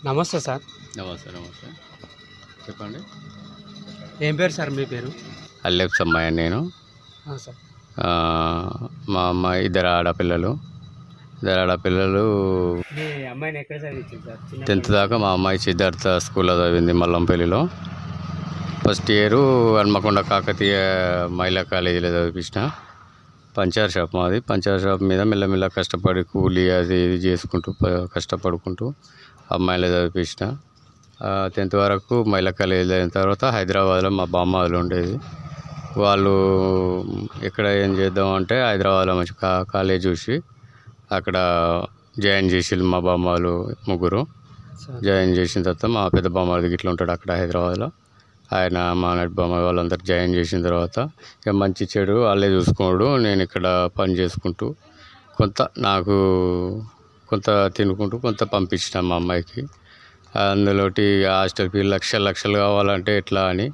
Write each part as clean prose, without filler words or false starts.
నమస్తే సార్. నమస్తే నమస్తే చెప్పండి. ఏం పేరు సార్ మీ పేరు? అల్లెప్స్ అమ్మాయి నేను. సార్ మా అమ్మాయి ఇద్దరు ఆడపిల్లలు. మీ అమ్మాయిని ఎక్కడ చదివించింది సార్? 10th దాకా మా అమ్మాయి సిద్ధార్థ స్కూల్లో చదివింది మల్లంపల్లిలో. ఫస్ట్ ఇయర్ హన్మకొండ కాకతీయ మహిళా కాలేజీలో చదివించిన. పంచర్ షాప్ మాది. పంచర్ షాప్ మీద మెల్లమెల్ల కష్టపడి కూలీ అది ఇది చేసుకుంటూ కష్టపడుకుంటూ అమ్మాయిలో చదివించిన. 10th వరకు మహిళా కాలేజీలో అయిన తర్వాత హైదరాబాద్లో మా బామ్మాలు ఉండేది. వాళ్ళు ఎక్కడ ఏం చేద్దాం అంటే హైదరాబాద్లో మంచి కాలేజ్ చూసి అక్కడ జాయిన్ చేసిళ్ళు. మా బామ్మాలు ముగ్గురు జాయిన్ చేసిన తర్వాత మా పెద్ద బామ్మాది ఇట్లా ఉంటాడు అక్కడ హైదరాబాద్లో. ఆయన మా నటి బామ్మ వాళ్ళందరూ జాయిన్ చేసిన తర్వాత ఇక మంచి చెడు వాళ్ళే చూసుకోడు. నేను ఇక్కడ పని చేసుకుంటూ నాకు కొంత తినుకుంటూ కొంత పంపించిన మా అమ్మాయికి. అందులోటి హాస్టల్ ఫీజు లక్షలు కావాలంటే ఎట్లా అని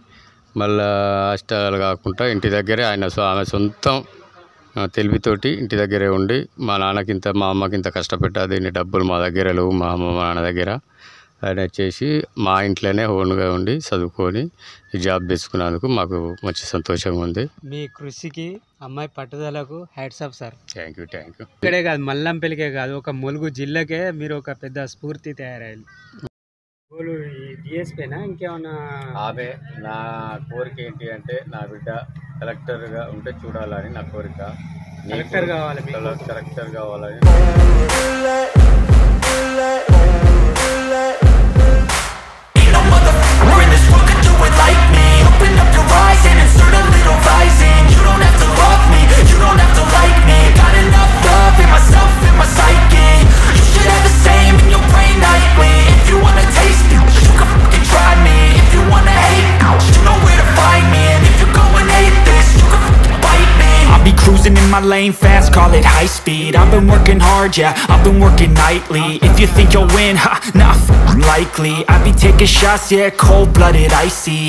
మళ్ళీ హాస్టల్ కాకుండా ఇంటి దగ్గరే ఆమె సొంతం తెలివితోటి ఇంటి దగ్గరే ఉండి మా నాన్నకింత మా అమ్మకింత కష్టపెట్టా దీన్ని డబ్బులు మా దగ్గర లేవు మా అమ్మ మా నాన్న దగ్గర. ఆయన వచ్చేసి మా ఇంట్లోనే ఓన్గా ఉండి చదువుకొని ఈ జాబ్ తీసుకున్నందుకు మాకు మంచి సంతోషంగా ఉంది. మీ కృషికి అమ్మాయి పట్టుదలకు hats off sir. Thank you. ఇక్కడే కాదు మల్లంపల్లికే కాదు ఒక ములుగు జిల్లాకే మీరు ఒక పెద్ద స్ఫూర్తి తయారయ్యారు. డిఎస్పీనా ఇంకేమన్నా? ఆమె నా కోరిక ఏంటి అంటే నా బిడ్డ కలెక్టర్గా ఉంటే చూడాలని నా కోరిక. కలెక్టర్ కావాలని Cruising in my lane fast, call it high speed. I've been working hard, yeah, I've been working nightly. If you think you'll win, ha, nah, likely. I be taking shots, yeah, cold-blooded, icy.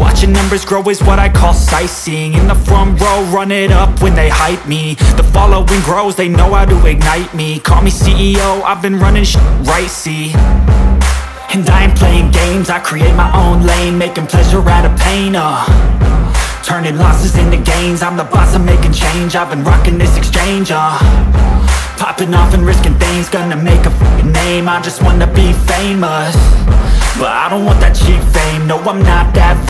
Watching numbers grow is what I call sightseeing. In the front row, run it up when they hype me. The following grows, they know how to ignite me. Call me CEO, I've been running right, see. And I ain't playing games, I create my own lane, making pleasure out of pain, turning losses into gains, I'm the boss, I'm making change. I've been rocking this exchange, popping off and risking things, gonna make a f***ing name. I just wanna be famous, but I don't want that cheap fame. No, I'm not that